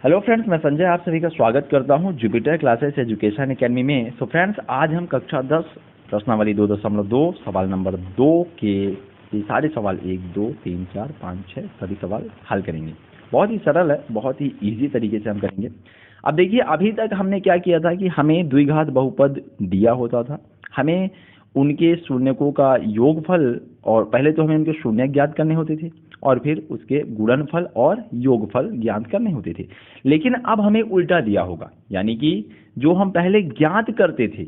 Hello friends, मैं संजय आप सभी का स्वागत करता हूं जुपिटर क्लासेस एजुकेशन एकेडमी में। सो फ्रेंड्स, आज हम कक्षा 10 प्रश्नावली 2.2 सवाल नंबर 2 के ये सारे सवाल 1, 2, 3, 4, 5, 6 सभी सवाल हल करेंगे। बहुत ही सरल है, बहुत ही इजी तरीके से हम करेंगे। अब देखिए, अभी तक हमने क्या किया था कि हमें द्विघात बहुपद दिया होता था, हमें उनके शून्यकों का योगफल और पहले तो हमें उनके शून्य ज्ञात करने होते थे और फिर उसके गुणनफल और योगफल ज्ञात करने होते थे। लेकिन अब हमें उल्टा दिया होगा, यानी कि जो हम पहले ज्ञात करते थे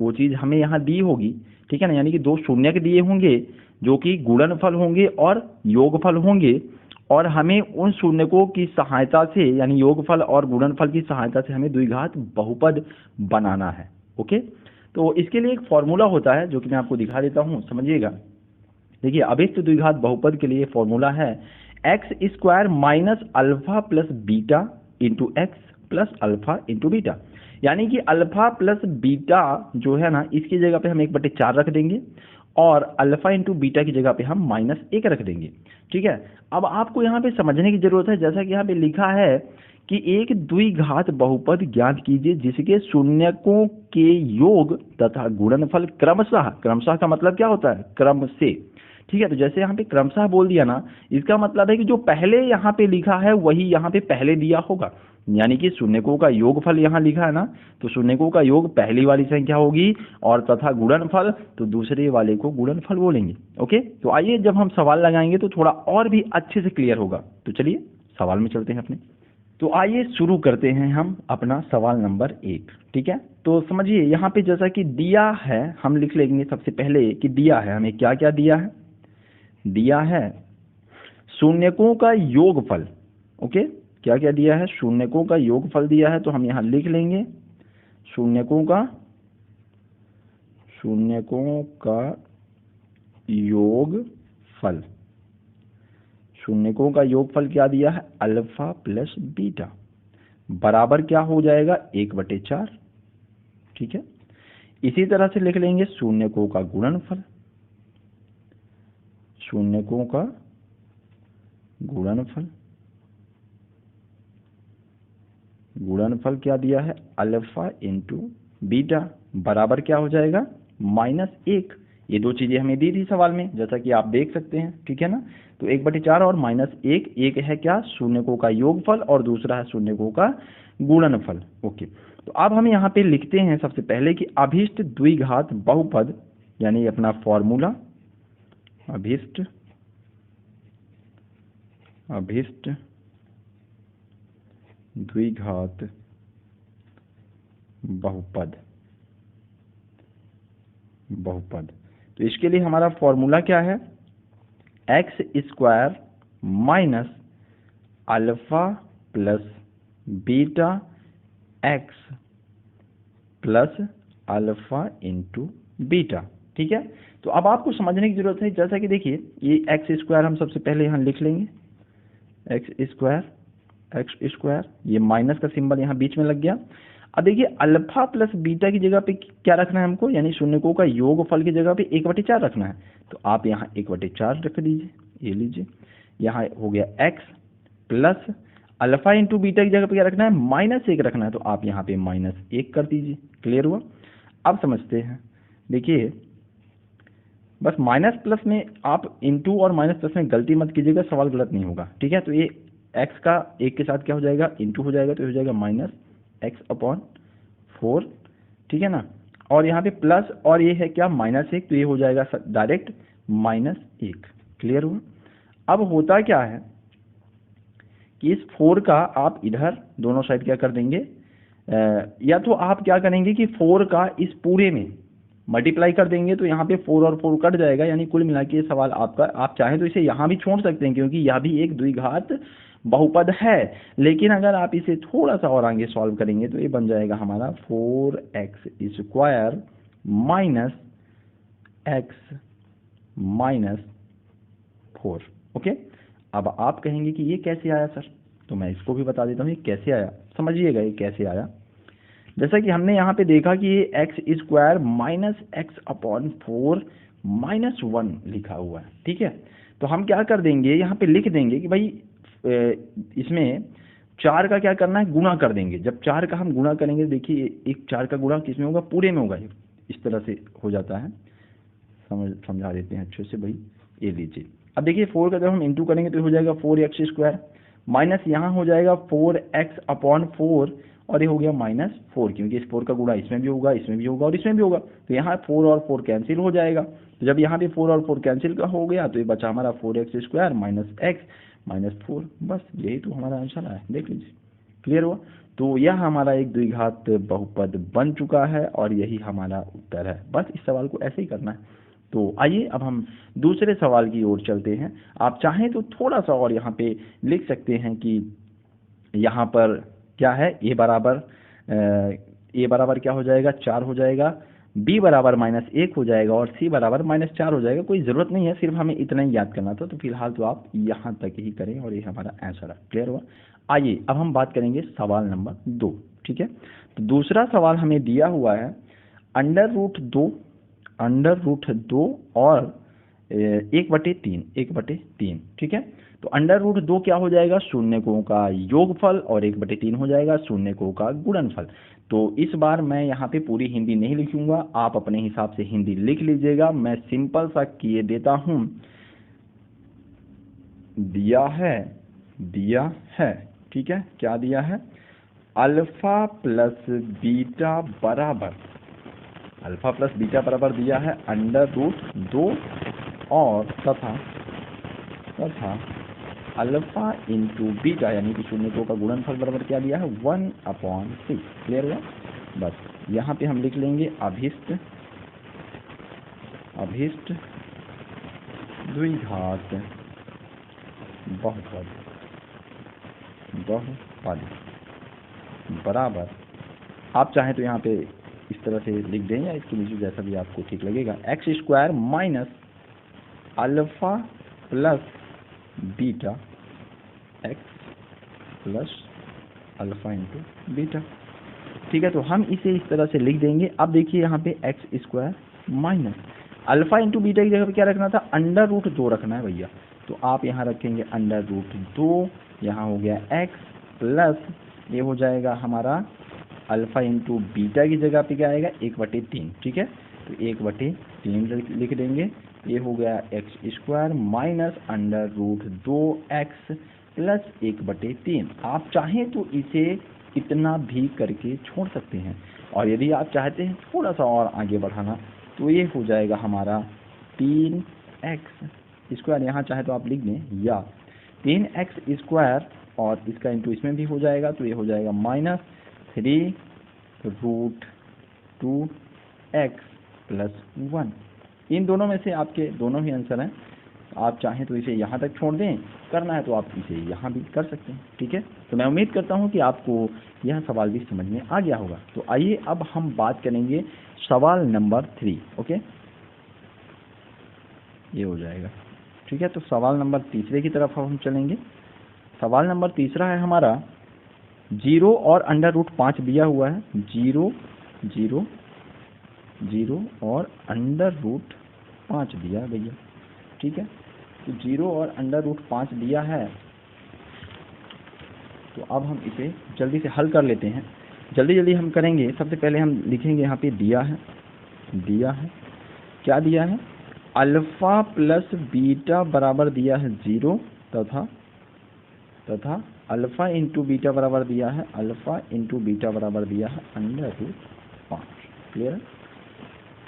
वो चीज़ हमें यहाँ दी होगी, ठीक है ना। यानी कि दो शून्यक दिए होंगे जो कि गुणनफल होंगे और योगफल होंगे, और हमें उन शून्यकों की सहायता से यानी योगफल और गुणनफल की सहायता से हमें द्विघात बहुपद बनाना है। ओके, तो इसके लिए एक फॉर्मूला होता है जो कि मैं आपको दिखा देता हूँ, समझिएगा। देखिए, अभिष्ट द्विघात बहुपद के लिए फॉर्मूला है x square minus alpha plus beta into x plus alpha into beta. यानी कि अल्फा प्लस बीटा जो है ना, इसकी जगह पे हम 1/4 रख देंगे और अल्फा इंटू बीटा की जगह पे हम -1 रख देंगे। ठीक है, अब आपको यहाँ पे समझने की जरूरत है, जैसा कि यहाँ पे लिखा है कि एक द्विघात बहुपद ज्ञात कीजिए जिसके शून्यकों के योग तथा गुणनफल क्रमशः, क्रमशः का मतलब क्या होता है, क्रम से। ठीक है, तो जैसे यहाँ पे क्रमशः बोल दिया ना, इसका मतलब है कि जो पहले यहाँ पे लिखा है वही यहाँ पे पहले दिया होगा। यानी कि शून्यकों का योगफल यहाँ लिखा है ना, तो शून्यकों का योग पहली वाली संख्या होगी और तथा गुणनफल तो दूसरे वाले को गुणनफल बोलेंगे। ओके, तो आइए जब हम सवाल लगाएंगे तो थोड़ा और भी अच्छे से क्लियर होगा। तो चलिए सवाल में चलते हैं अपने। तो आइए शुरू करते हैं हम अपना सवाल नंबर 1। ठीक है, तो समझिए यहाँ पे जैसा कि दिया है, हम लिख लेंगे सबसे पहले कि दिया है, हमें क्या क्या दिया है। दिया है शून्यकों का योगफल। ओके, क्या क्या दिया है, शून्यकों का योगफल दिया है, तो हम यहाँ लिख लेंगे शून्यकों का योगफल। शून्यकों का योगफल क्या दिया है, अल्फा प्लस बीटा, बराबर क्या हो जाएगा, 1/4। ठीक है, इसी तरह से लिख लेंगे शून्यकों का गुणनफल। शून्यकों का गुणनफल, गुणनफल क्या दिया है, अल्फा इंटू बीटा, बराबर क्या हो जाएगा, -1। ये दो चीजें हमें दी थी सवाल में, जैसा कि आप देख सकते हैं। ठीक है ना, तो 1/4 और -1, एक है क्या, शून्यकों का योगफल और दूसरा है शून्यकों का गुणनफल। ओके, तो अब हम यहाँ पे लिखते हैं सबसे पहले कि अभिष्ट द्विघात बहुपद, यानी अपना फॉर्मूला अभिष्ट द्विघात बहुपद। तो इसके लिए हमारा फॉर्मूला क्या है, x square minus alpha plus beta x plus alpha into beta. ठीक है, तो अब आपको समझने की जरूरत है, जैसा कि देखिए ये एक्स स्क्वायर हम सबसे पहले यहाँ लिख लेंगे, एक्स स्क्वायर, ये माइनस का सिंबल यहाँ बीच में लग गया। अब देखिए अल्फा प्लस बीटा की जगह पे क्या रखना है हमको, यानी शून्यकों का योगफल की जगह पे 1/4 रखना है, तो आप यहाँ 1/4 रख दीजिए। ये लीजिए, यहाँ हो गया x plus alpha into beta की जगह पे क्या रखना है, -1 रखना है, तो आप यहाँ पे -1 कर दीजिए। क्लियर हुआ, अब समझते हैं। देखिए बस माइनस प्लस में आप इंटू और माइनस प्लस में गलती मत कीजिएगा, सवाल गलत नहीं होगा। ठीक है, तो ये एक्स का एक के साथ क्या हो जाएगा, इंटू हो जाएगा, तो हो जाएगा -x/4। ठीक है ना, और यहाँ पे प्लस और ये है क्या, -1, तो ये हो जाएगा डायरेक्ट -1। क्लियर हुआ, अब होता क्या है कि इस 4 का आप इधर दोनों साइड क्या कर देंगे, या तो आप क्या करेंगे कि 4 का इस पूरे में मल्टीप्लाई कर देंगे, तो यहाँ पे 4 और 4 कट जाएगा, यानी कुल मिला के सवाल आपका, आप चाहें तो इसे यहाँ भी छोड़ सकते हैं क्योंकि यह भी एक द्विघात बहुपद है। लेकिन अगर आप इसे थोड़ा सा और आगे सॉल्व करेंगे तो ये बन जाएगा हमारा 4x square minus x minus 4। Okay, अब आप कहेंगे कि ये कैसे आया सर, तो मैं इसको भी बता देता हूँ ये कैसे आया। समझिएगा ये कैसे आया, जैसा कि हमने यहाँ पे देखा कि ये एक्स स्क्वायर -x/4 -1 लिखा हुआ है। ठीक है, तो हम क्या कर देंगे, यहाँ पे लिख देंगे कि भाई इसमें 4 का क्या करना है, गुणा कर देंगे। जब 4 का हम गुणा करेंगे, देखिए एक 4 का गुणा किस में होगा, पूरे में होगा, इस तरह से हो जाता है। समझा देते हैं अच्छे से भाई, ये लीजिए। अब देखिए 4 का जब हम इंटू करेंगे तो हो जाएगा 4x² माइनस यहाँ हो जाएगा 4x/4 और ये हो गया -4, क्योंकि इस 4 का गुणा इसमें भी होगा, इसमें भी होगा और इसमें भी होगा, तो यहाँ 4 और 4 कैंसिल हो जाएगा। तो जब यहाँ पे 4 और 4 कैंसिल का हो गया तो ये बचा हमारा 4x² - x -4। बस यही तो हमारा आंसर है, देख लीजिए। क्लियर हुआ? तो यह हमारा एक द्विघात बहुपद बन चुका है और यही हमारा उत्तर है। बस इस सवाल को ऐसे ही करना है। तो आइए अब हम दूसरे सवाल की ओर चलते हैं। आप चाहें तो थोड़ा सा और यहाँ पे लिख सकते हैं कि यहाँ पर क्या है, a बराबर क्या हो जाएगा, 4 हो जाएगा, b बराबर -1 हो जाएगा और c बराबर -4 हो जाएगा। कोई ज़रूरत नहीं है, सिर्फ हमें इतना ही याद करना था। तो फिलहाल तो आप यहाँ तक ही करें और ये हमारा आंसर है। क्लियर हुआ? आइए अब हम बात करेंगे सवाल नंबर 2। ठीक है, तो दूसरा सवाल हमें दिया हुआ है √2 और 1/3। ठीक है, तो √2 क्या हो जाएगा, शून्यकों का योगफल और 1/3 हो जाएगा शून्यकों का गुणनफल। तो इस बार मैं यहाँ पे पूरी हिंदी नहीं लिखूंगा, आप अपने हिसाब से हिंदी लिख लीजिएगा। मैं सिंपल सा किए देता हूँ। दिया है, ठीक है, क्या दिया है, अल्फा प्लस बीटा बराबर दिया है √2 और तथा अल्फा इंटू बीटा यानी कि शून्यकों का गुणनफल बराबर क्या दिया है, 1/6। क्लियर हुआ? बस यहाँ पे हम लिख लेंगे अभिष्ट द्विघात बहुपद बराबर, आप चाहें तो यहाँ पे इस तरह से लिख दें या इसके नीचे जैसा भी आपको ठीक लगेगा, x² minus alpha plus beta, x plus alpha into beta. ठीक है, तो हम इसे इस तरह से लिख देंगे। अब देखिए यहाँ पे x² minus alpha into beta की जगह पे क्या रखना था, √2 रखना है भैया। तो आप यहाँ रखेंगे √2, यहाँ हो गया x प्लस ये हो जाएगा हमारा अल्फा इंटू बीटा की जगह पे क्या आएगा, 1/3। ठीक है, तो 1/3 लिख देंगे। ये हो गया x² माइनस √2x प्लस 1/3। आप चाहें तो इसे इतना भी करके छोड़ सकते हैं, और यदि आप चाहते हैं थोड़ा सा और आगे बढ़ाना तो ये हो जाएगा हमारा 3x²। यहाँ चाहे तो आप लिख दें, या 3x² और इसका इंटू इसमें भी हो जाएगा, तो ये हो जाएगा -3√2x प्लस 1। इन दोनों में से आपके दोनों ही आंसर हैं। आप चाहें तो इसे यहाँ तक छोड़ दें, करना है तो आप इसे यहाँ भी कर सकते हैं। ठीक है, तो मैं उम्मीद करता हूँ कि आपको यह सवाल भी समझ में आ गया होगा। तो आइए अब हम बात करेंगे सवाल नंबर 3। ओके, ये हो जाएगा। ठीक है, तो सवाल नंबर तीसरे की तरफ हम चलेंगे। सवाल नंबर तीसरा है हमारा 0 और √5 दिया हुआ है, 0 और √5 दिया है भैया। ठीक है, तो 0 और √5 दिया है, तो अब हम इसे जल्दी से हल कर लेते हैं। जल्दी हम करेंगे। सबसे पहले हम लिखेंगे यहाँ पे दिया है, क्या दिया है, अल्फा प्लस बीटा बराबर दिया है 0 तथा अल्फा इंटू बीटा बराबर दिया है √5। क्लियर?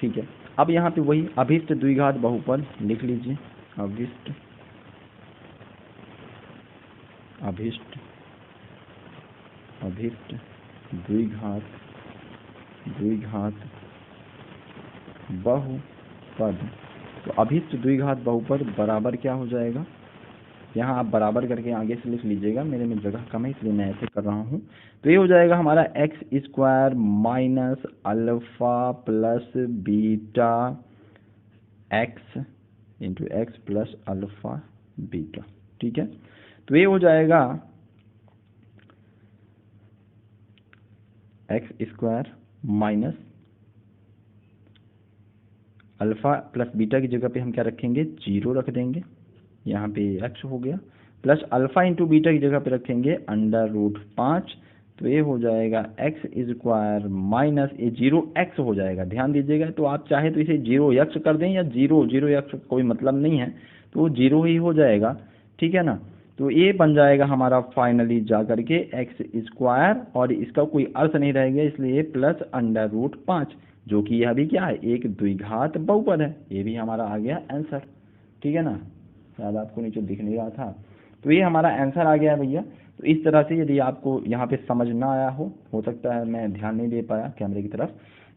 ठीक है, अब यहाँ पे वही अभिष्ट द्विघात बहुपद लिख लीजिए। अभिष्ट द्विघात बहुपद। तो अभिष्ट द्विघात बहुपद बराबर क्या हो जाएगा, यहाँ आप बराबर करके आगे से लिख लीजिएगा, मेरे में जगह कम है इसलिए मैं ऐसे कर रहा हूँ। तो ये हो जाएगा हमारा x² minus alpha plus beta x into x plus alpha beta. ठीक है, तो ये हो जाएगा x² minus alpha plus beta की जगह पे हम क्या रखेंगे, 0 रख देंगे। यहाँ पे x हो गया, प्लस अल्फा इंटू बीटा की जगह पे रखेंगे √5, तो ये हो जाएगा x² माइनस ये 0x हो जाएगा। ध्यान दीजिएगा, तो आप चाहे तो इसे 0x कर दें या 0x कोई मतलब नहीं है, तो वो 0 ही हो जाएगा, ठीक है ना। तो ये बन जाएगा हमारा फाइनली जा करके x², और इसका कोई अर्थ नहीं रहेगा, इसलिए प्लस √5, जो कि यह भी क्या है, एक द्विघात बहुपद है। ये भी हमारा आ गया आंसर, ठीक है ना। शायद आपको नीचे दिख नहीं रहा था, तो ये हमारा आंसर आ गया है भैया। तो इस तरह से यदि आपको यहाँ पे समझ ना आया हो सकता है मैं ध्यान नहीं दे पाया कैमरे की तरफ,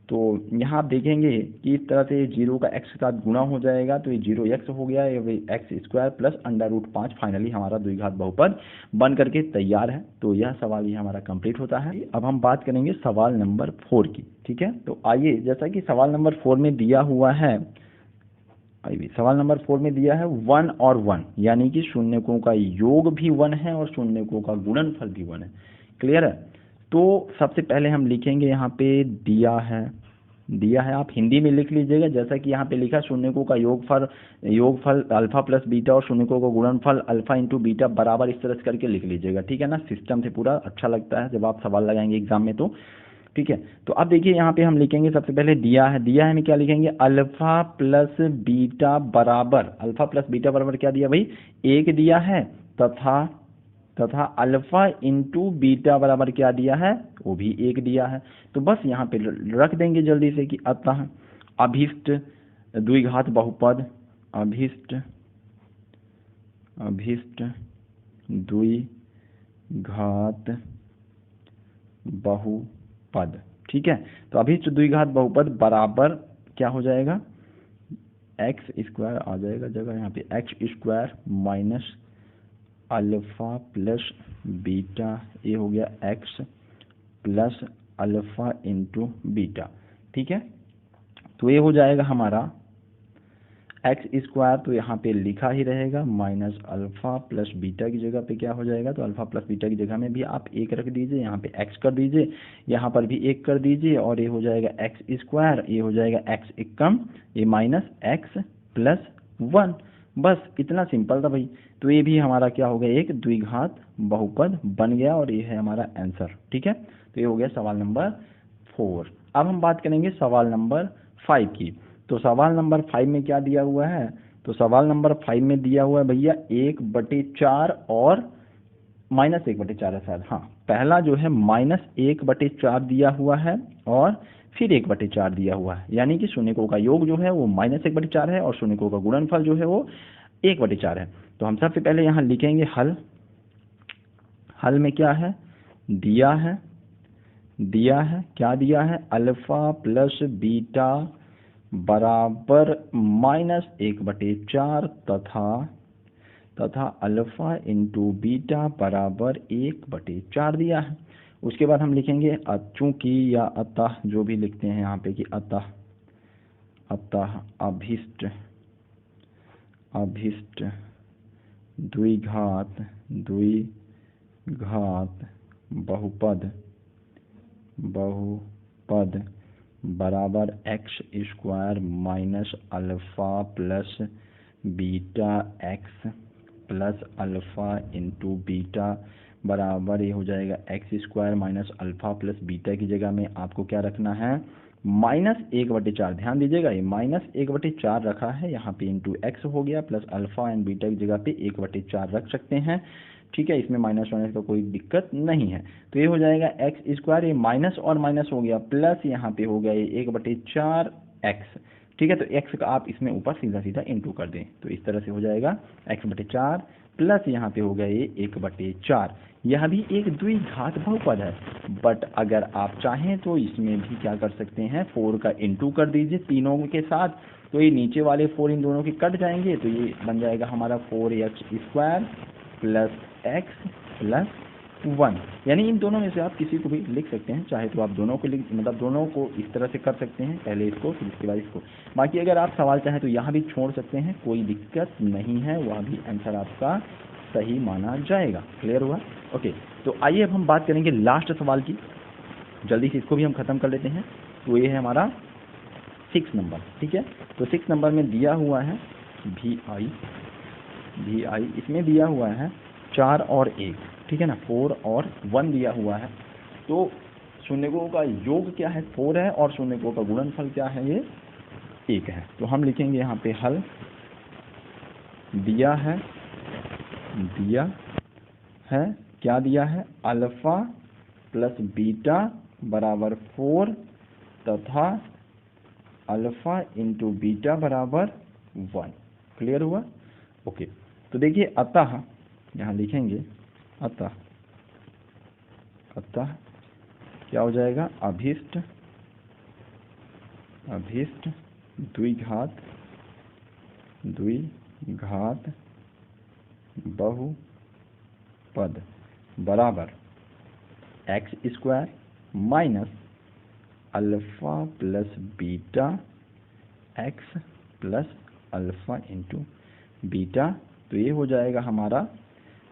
तो यहाँ आप देखेंगे कि इस तरह से 0 का x के साथ गुणा हो जाएगा, तो ये 0x हो गया, ये x² प्लस √5 फाइनली हमारा द्विघात बहुपद बन करके तैयार है। तो यह सवाल ही हमारा कंप्लीट होता है। अब हम बात करेंगे सवाल नंबर 4 की, ठीक है। तो आइए, जैसा कि सवाल नंबर 4 में दिया हुआ है, सवाल नंबर 4 में दिया है 1 और 1, यानी कि शून्यकों का योग भी 1 है और शून्यकों का गुणनफल भी 1 है। क्लियर है। तो सबसे पहले हम लिखेंगे, यहाँ पे दिया है, आप हिंदी में लिख लीजिएगा, जैसा कि यहाँ पे लिखा शून्यकों का योगफल अल्फा प्लस बीटा और शून्यकों का गुणनफल अल्फा इंटू बीटा बराबर, इस तरह से करके लिख लीजिएगा, ठीक है ना। सिस्टम से पूरा अच्छा लगता है जब आप सवाल लगाएंगे एग्जाम में, तो ठीक है। तो अब देखिए यहाँ पे हम लिखेंगे, सबसे पहले दिया है में क्या लिखेंगे, अल्फा प्लस बीटा बराबर क्या दिया भाई, 1 दिया है, तथा अल्फा इंटू बीटा बराबर क्या दिया है, वो भी 1 दिया है। तो बस यहाँ पे रख देंगे जल्दी से कि अतः अभीष्ट द्विघात बहुपद, अभीष्ट द्विघात बहुपद, ठीक है। तो अभीष्ट द्विघात बहुपद बराबर क्या हो जाएगा, x² आ जाएगा जगह यहाँ पे, x² minus alpha plus beta, ये हो गया x plus alpha into beta, ठीक है। तो ये हो जाएगा हमारा x², तो यहाँ पे लिखा ही रहेगा, माइनस अल्फा प्लस बीटा की जगह पे क्या हो जाएगा, तो अल्फा प्लस बीटा की जगह में भी आप 1 रख दीजिए, यहाँ पे x कर दीजिए, यहाँ पर भी 1 कर दीजिए, और ये हो जाएगा x², ये हो जाएगा x एकम, ये माइनस x प्लस 1, बस इतना सिंपल था भाई। तो ये भी हमारा क्या हो गया, एक द्विघात बहुपद बन गया, और ये है हमारा आंसर, ठीक है। तो ये हो गया सवाल नंबर 4। अब हम बात करेंगे सवाल नंबर 5 की। तो सवाल नंबर 5 में क्या दिया हुआ है, तो सवाल नंबर 5 में दिया हुआ है भैया 1/4 और -1/4 है शायद, हाँ। पहला जो है -1/4 दिया हुआ है, और फिर 1/4 दिया हुआ है, यानी कि शून्यकों का योग जो है वो -1/4 है, और शून्यकों का गुणनफल जो है वो 1/4 है। तो हम सबसे पहले यहाँ लिखेंगे हल में क्या है, दिया है क्या दिया है, अल्फा प्लस बीटा बराबर -1/4 तथा अल्फा इंटू बीटा बराबर 1/4 दिया है। उसके बाद हम लिखेंगे चूंकि या अतः, जो भी लिखते हैं यहाँ पे कि अतः अभीष्ट द्विघात बहुपद बराबर x² minus alpha plus beta x plus alpha into beta बराबर, ये हो जाएगा x² minus alpha plus beta की जगह में आपको क्या रखना है, -1/4। ध्यान दीजिएगा, ये -1/4 रखा है, यहाँ पे इंटू x हो गया, प्लस अल्फा एंड बीटा की जगह पे 1/4 रख सकते हैं, ठीक है। इसमें माइनस होने का कोई दिक्कत नहीं है। तो ये हो जाएगा x², ये माइनस और माइनस हो गया, प्लस यहाँ पे हो गया ये 1/4x, ठीक है। तो x का आप इसमें ऊपर सीधा इंटू कर दें, तो इस तरह से हो जाएगा x/4 प्लस यहाँ पे हो गया ये 1/4। यह भी एक द्विघात बहुपद है, बट अगर आप चाहें तो इसमें भी क्या कर सकते हैं, 4 का इंटू कर दीजिए तीनों के साथ, तो ये नीचे वाले 4 इन दोनों के कट जाएंगे, तो ये बन जाएगा हमारा 4x² प्लस x प्लस 1, यानी इन दोनों में से आप किसी को भी लिख सकते हैं, चाहे तो आप दोनों को दोनों को इस तरह से कर सकते हैं, पहले इसको फिर इसके बाद इसको। बाकी अगर आप सवाल चाहें तो यहाँ भी छोड़ सकते हैं, कोई दिक्कत नहीं है, वह भी आंसर आपका सही माना जाएगा। क्लियर हुआ, ओके। तो आइए अब हम बात करेंगे लास्ट सवाल की, जल्दी से इसको भी हम खत्म कर लेते हैं। तो ये है हमारा 6 नंबर, ठीक है। तो 6 नंबर में दिया हुआ है VI, इसमें दिया हुआ है 4 और 1, ठीक है ना, 4 और 1 दिया हुआ है। तो शून्यकों का योग क्या है, 4 है, और शून्यकों का गुणनफल क्या है, ये 1 है। तो हम लिखेंगे यहाँ पे हल दिया है क्या दिया है, अल्फा प्लस बीटा बराबर 4 तथा अल्फा इंटू बीटा बराबर 1। क्लियर हुआ? ओके। तो देखिए अतः यहाँ लिखेंगे अतः क्या हो जाएगा, अभीष्ट द्विघात बहुपद बराबर x² minus alpha plus beta x plus alpha into beta. तो ये हो जाएगा हमारा,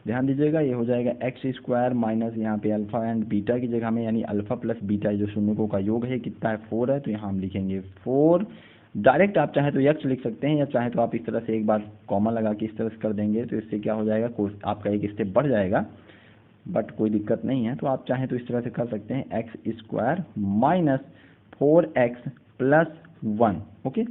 ध्यान दीजिएगा, ये हो जाएगा x² माइनस यहाँ पे अल्फा एंड बीटा की जगह में, यानी अल्फा प्लस बीटा जो शून्यकों का योग है कितना है, 4 है। तो यहाँ हम लिखेंगे 4। डायरेक्ट आप चाहे तो x लिख सकते हैं, या चाहे तो आप इस तरह से एक बार कॉमा लगा के इस तरह से कर देंगे, तो इससे क्या हो जाएगा, आपका एक स्टेप बढ़ जाएगा, बट कोई दिक्कत नहीं है। तो आप चाहें तो इस तरह से कर सकते हैं, x² minus 4x plus 1। Okay,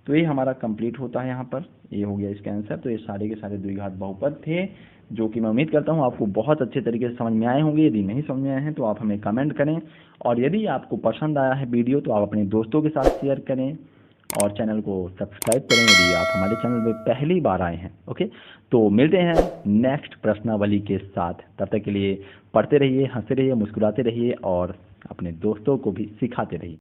तो ये हमारा कंप्लीट होता है यहाँ पर, ये हो गया इसका आंसर। तो ये सारे के सारे द्विघात बहुपद थे, जो कि मैं उम्मीद करता हूँ आपको बहुत अच्छे तरीके से समझ में आए होंगे। यदि नहीं समझ में आए हैं तो आप हमें कमेंट करें, और यदि आपको पसंद आया है वीडियो तो आप अपने दोस्तों के साथ शेयर करें, और चैनल को सब्सक्राइब करें यदि आप हमारे चैनल में पहली बार आए हैं। ओके, तो मिलते हैं नेक्स्ट प्रश्नावली के साथ। तब तक के लिए पढ़ते रहिए, हंसते रहिए, मुस्कुराते रहिए, और अपने दोस्तों को भी सिखाते रहिए।